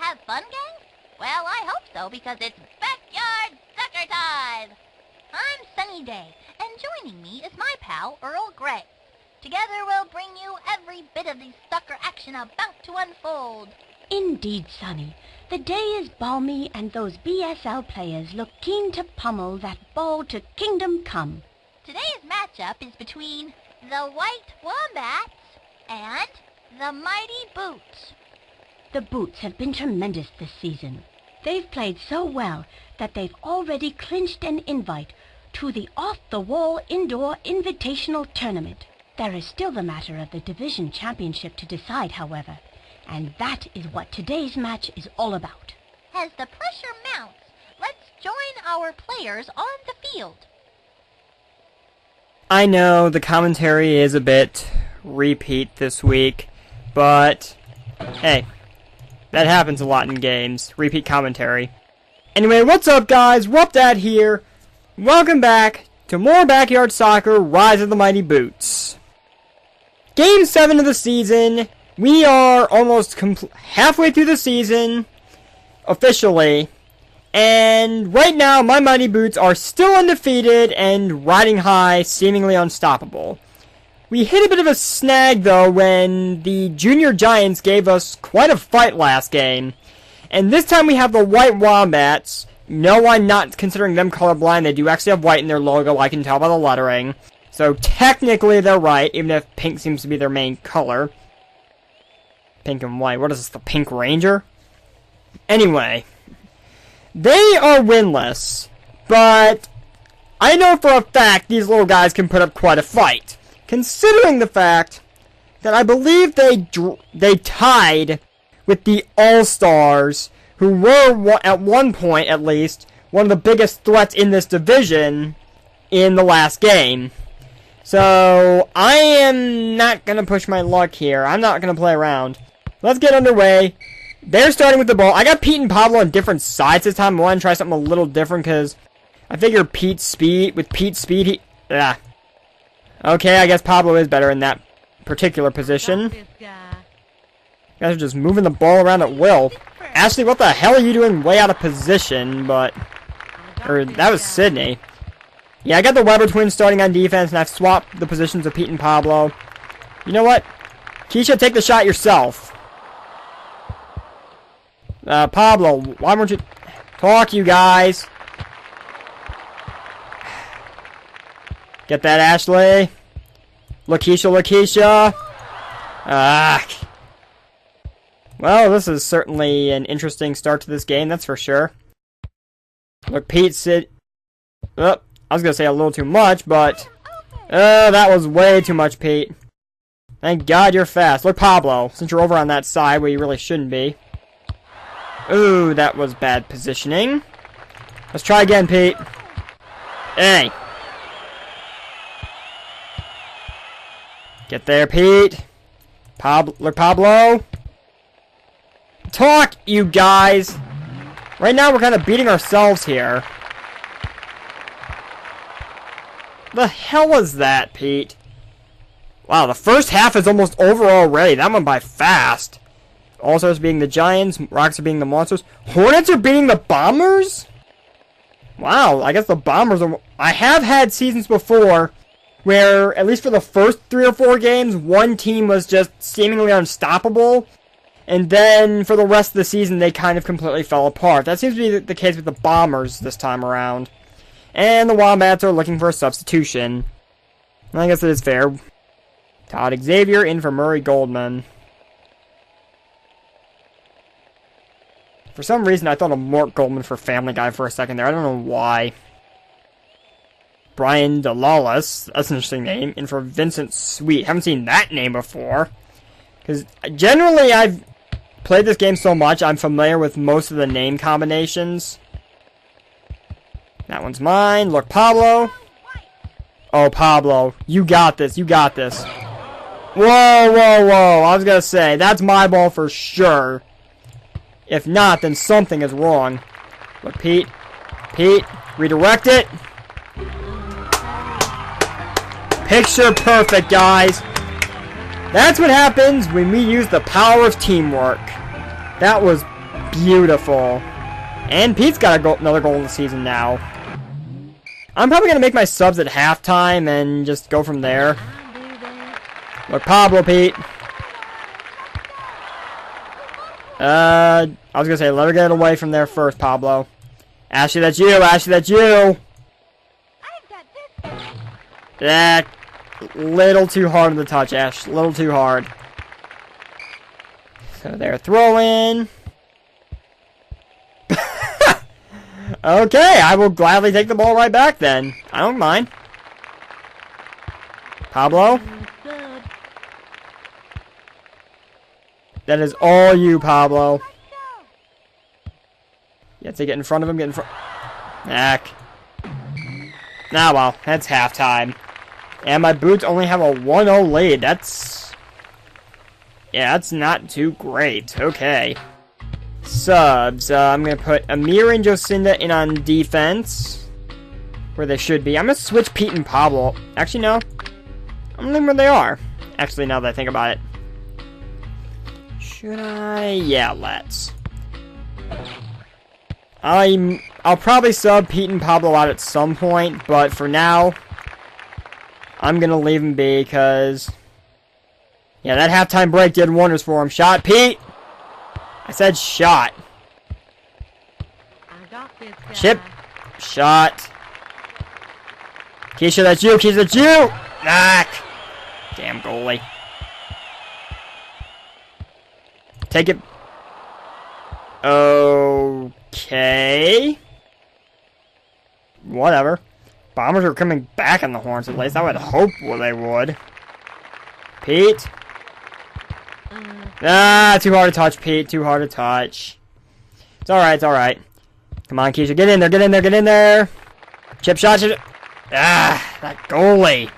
have fun, gang? Well, I hope so, because it's backyard sucker time! I'm Sunny Day, and joining me is my pal, Earl Grey. Together we'll bring you every bit of the sucker action about to unfold. Indeed, Sonny. The day is balmy, and those BSL players look keen to pummel that ball to kingdom come. Today's matchup is between the White Wombats and the Mighty Boots. The Boots have been tremendous this season. They've played so well that they've already clinched an invite to the off-the-wall indoor invitational tournament. There is still the matter of the division championship to decide, however, and that is what today's match is all about. As the pressure mounts, let's join our players on the field. I know the commentary is a bit repeat this week, but hey, that happens a lot in games, repeat commentary. Anyway, what's up guys, RuppDat here. Welcome back to more Backyard Soccer Rise of the Mighty Boots. Game 7 of the season. We are almost halfway through the season, officially, and right now my Mighty Boots are still undefeated and riding high, seemingly unstoppable. We hit a bit of a snag though when the Junior Giants gave us quite a fight last game, and this time we have the White Wombats. No, I'm not considering them colorblind. They do actually have white in their logo, I can tell by the lettering, so technically they're right, even if pink seems to be their main color. Pink and white. What is this, the Pink Ranger? Anyway, they are winless, but I know for a fact these little guys can put up quite a fight, considering the fact that I believe they tied with the All-Stars, who were, at one point at least, one of the biggest threats in this division in the last game. So, I am not going to push my luck here. I'm not going to play around. Let's get underway. They're starting with the ball. I got Pete and Pablo on different sides this time. I want to try something a little different because I figure with Pete's speed, okay, I guess Pablo is better in that particular position. You guys are just moving the ball around at will. Ashley, what the hell are you doing way out of position? But, or that was Sydney. Yeah, I got the Weber twins starting on defense, and I've swapped the positions of Pete and Pablo. You know what? Keisha, take the shot yourself. Pablo, why won't you talk, you guys? Get that, Ashley. Lakeisha. Well, this is certainly an interesting start to this game, that's for sure. Look, Pete, I was gonna say a little too much, but that was way too much, Pete. Thank God you're fast. Look, Pablo, since you're over on that side where you really shouldn't be. Ooh, that was bad positioning. Let's try again, Pete. Hey. Get there, Pete. Look, Pablo. Talk, you guys. Right now, we're kind of beating ourselves here. The hell was that, Pete? Wow, the first half is almost over already. That went by fast. All-Stars being the Giants, Rocks are being the Monsters. Hornets are beating the Bombers? Wow, I guess the Bombers are... I have had seasons before where, at least for the first 3 or 4 games, one team was just seemingly unstoppable, and then for the rest of the season, they kind of completely fell apart. That seems to be the case with the Bombers this time around. And the Wombats are looking for a substitution. I guess it is fair. Todd Xavier in for Murray Goldman. For some reason, I thought of Mort Goldman for Family Guy for a second there. I don't know why. Brian DeLawless, that's an interesting name, in for Vincent Sweet. Haven't seen that name before. Because generally, I've played this game so much, I'm familiar with most of the name combinations. That one's mine. Look, Pablo. Oh, Pablo. You got this. You got this. Whoa. I was going to say, that's my ball for sure. If not, then something is wrong. Look, Pete, redirect it. Picture perfect, guys. That's what happens when we use the power of teamwork. That was beautiful. And Pete's got another goal of the season now. I'm probably going to make my subs at halftime and just go from there. Look, Pablo, Pete. I was going to say, let her get it away from there first, Pablo. Ashley, that's you. Ashley, that's you. That little too hard on the touch, Ash. Little too hard. So they're throwing. Okay, I will gladly take the ball right back then. I don't mind. Pablo? That is all you, Pablo. You have to get in front of him, get in front. Heck. Ah, well, that's halftime. And my Boots only have a 1-0 lead. That's... yeah, that's not too great. Okay. Subs. I'm going to put Amir and Jocinda in on defense. Where they should be. I'm going to switch Pete and Pablo. Actually, no. I'm going to leave them where they are. Actually, now that I think about it. Should I? Yeah, let's. I'll probably sub Pete and Pablo out at some point, but for now, I'm going to leave them be because... yeah, that halftime break did wonders for him. Shot, Pete! I said shot. I got this guy. Chip. Shot. Keisha, that's you. Keisha, that's you! Knock! Damn goalie. Take it. Okay. Whatever. Bombers are coming back on the horns, at least. I would hope they would. Pete. Ah, too hard to touch, Pete. Too hard to touch. It's alright, it's alright. Come on, Keisha. Get in there, get in there, get in there. Chip shot, chip. Ah, that goalie.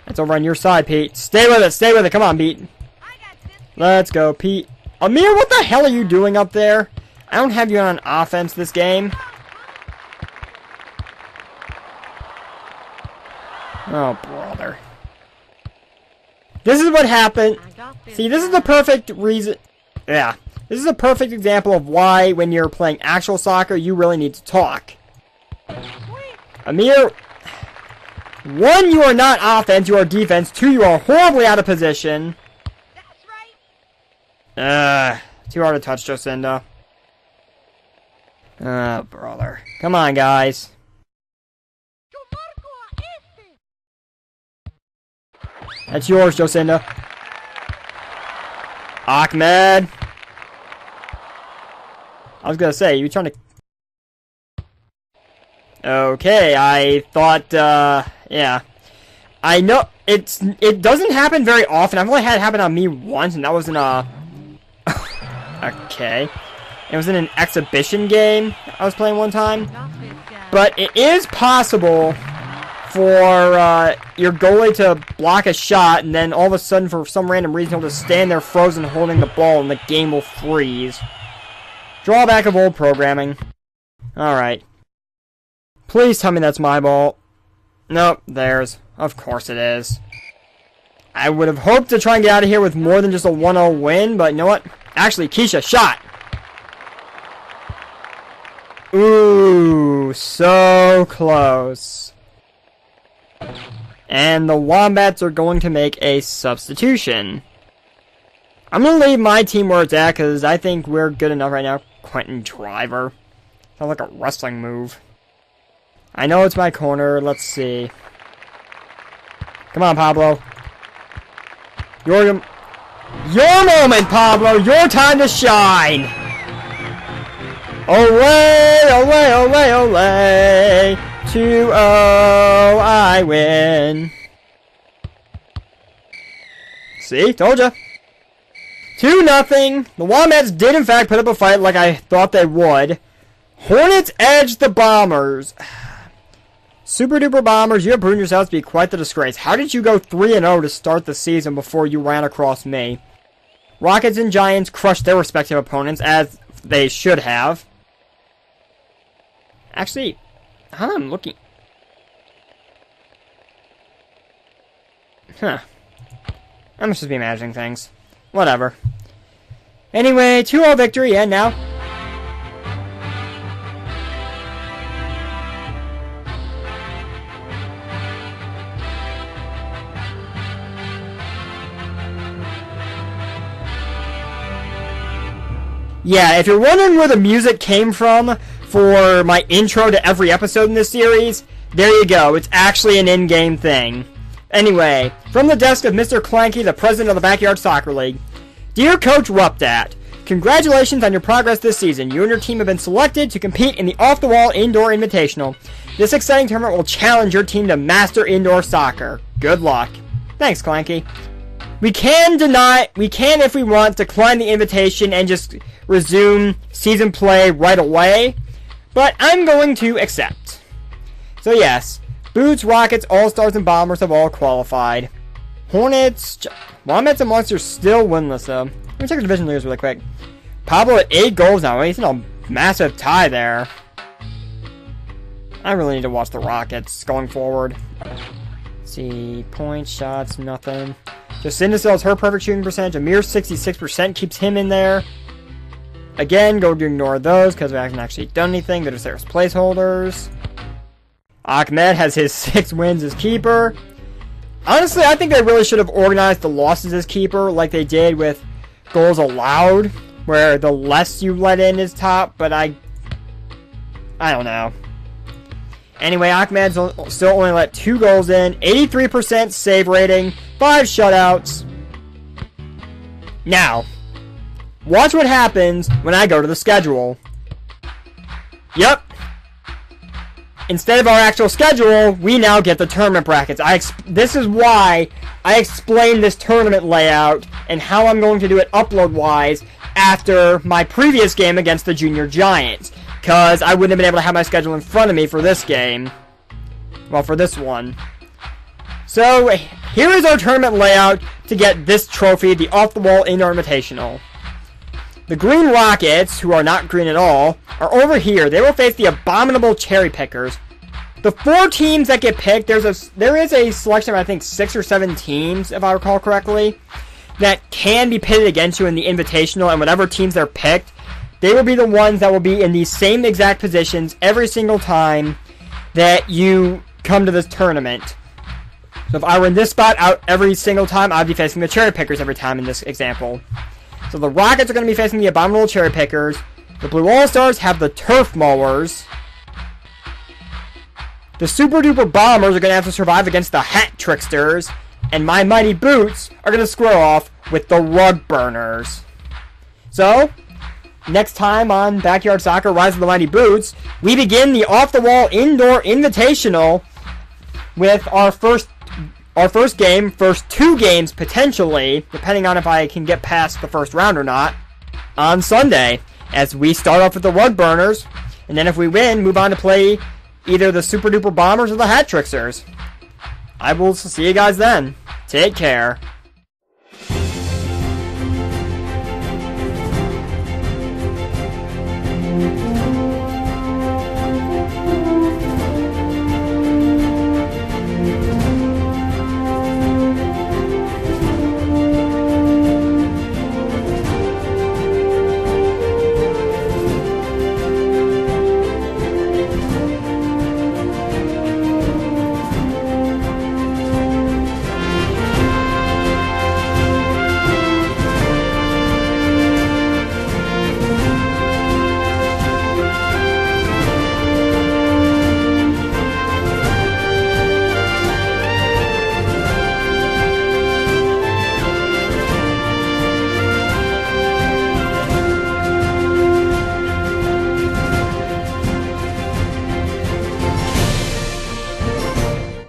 It's over on your side, Pete. Stay with it, stay with it. Come on, Pete. Let's go, Pete. Amir, what the hell are you doing up there? I don't have you on offense this game. Oh, brother. This is what happened. See, this is the perfect reason. Yeah. This is a perfect example of why, when you're playing actual soccer, you really need to talk. Amir, 1, you are not offense, you are defense. 2, you are horribly out of position. Too hard to touch, Jocinda. Brother. Come on, guys. That's yours, Jocinda. Ahmed. I was gonna say, you trying to... okay, I thought, yeah. I know, it doesn't happen very often. I've only had it happen on me once, and that was in a... okay. It was in an exhibition game I was playing one time. But it is possible for your goalie to block a shot, and then all of a sudden, for some random reason, he'll just stand there frozen holding the ball, and the game will freeze. Drawback of old programming. Alright. Please tell me that's my ball. Nope, theirs. Of course it is. I would have hoped to try and get out of here with more than just a 1-0 win, but you know what? Actually, Keisha, shot! Ooh, so close. And the Wombats are going to make a substitution. I'm going to leave my team where it's at, because I think we're good enough right now. Quentin Driver. Sounds like a wrestling move. I know it's my corner. Let's see. Come on, Pablo. Your moment, Pablo. Your time to shine. Olay, olay, olay, olay. 2-0, I win. See? Told ya. 2-0. The Wombats did in fact put up a fight like I thought they would. Hornets edged the Bombers. Super duper Bombers, you have proven yourselves to be quite the disgrace. How did you go 3-0 to start the season before you ran across me? Rockets and Giants crushed their respective opponents, as they should have. Actually, I'm looking... huh. I must just be imagining things. Whatever. Anyway, 2-0 victory, and now... Yeah, if you're wondering where the music came from for my intro to every episode in this series, there you go. It's actually an in-game thing. Anyway, from the desk of Mr. Clanky, the president of the Backyard Soccer League. Dear Coach RuppDat, congratulations on your progress this season. You and your team have been selected to compete in the Off-the-Wall Indoor Invitational. This exciting tournament will challenge your team to master indoor soccer. Good luck. Thanks, Clanky. We can, if we want, decline the invitation and just resume season play right away, but I'm going to accept. So yes, Boots, Rockets, All-Stars, and Bombers have all qualified. Hornets, Wombats, and Monsters still winless though. Let me check the division leaders really quick. Pablo at 8 goals now. He's in a massive tie there. I really need to watch the Rockets going forward. Let's see, points, shots, nothing. Jacinda sells her perfect shooting percentage. A mere 66% keeps him in there. Again, go to ignore those because we haven't actually done anything. They're just there as placeholders. Ahmed has his 6 wins as keeper. Honestly, I think they really should have organized the losses as keeper like they did with goals allowed, where the less you let in is top, but I don't know. Anyway, Ahmed's still only let 2 goals in, 83% save rating, 5 shutouts. Now, watch what happens when I go to the schedule. Yep. Instead of our actual schedule, we now get the tournament brackets. This is why I explained this tournament layout and how I'm going to do it upload-wise after my previous game against the Junior Giants. Because I wouldn't have been able to have my schedule in front of me for this game. Well, for this one. So, here is our tournament layout to get this trophy, the Off-the-Wall Indoor Invitational. The Green Rockets, who are not green at all, are over here. They will face the Abominable Cherry Pickers. The 4 teams that get picked, there is a selection of, I think, 6 or 7 teams, if I recall correctly, that can be pitted against you in the Invitational, and whatever teams they're picked, they will be the ones that will be in these same exact positions every single time that you come to this tournament. So if I were in this spot out every single time, I'd be facing the Cherry Pickers every time in this example. So the Rockets are going to be facing the Abominable Cherry Pickers. The Blue All-Stars have the Turf Mowers. The Super Duper Bombers are going to have to survive against the Hat Tricksters. And my Mighty Boots are going to square off with the Rug Burners. So, next time on Backyard Soccer Rise of the Mighty Boots, we begin the Off-the-Wall Indoor Invitational with our first game, first 2 games potentially, depending on if I can get past the first round or not, on Sunday, as we start off with the Rug Burners, and then if we win, move on to play either the Super Duper Bombers or the Hat Tricksters. I will see you guys then. Take care.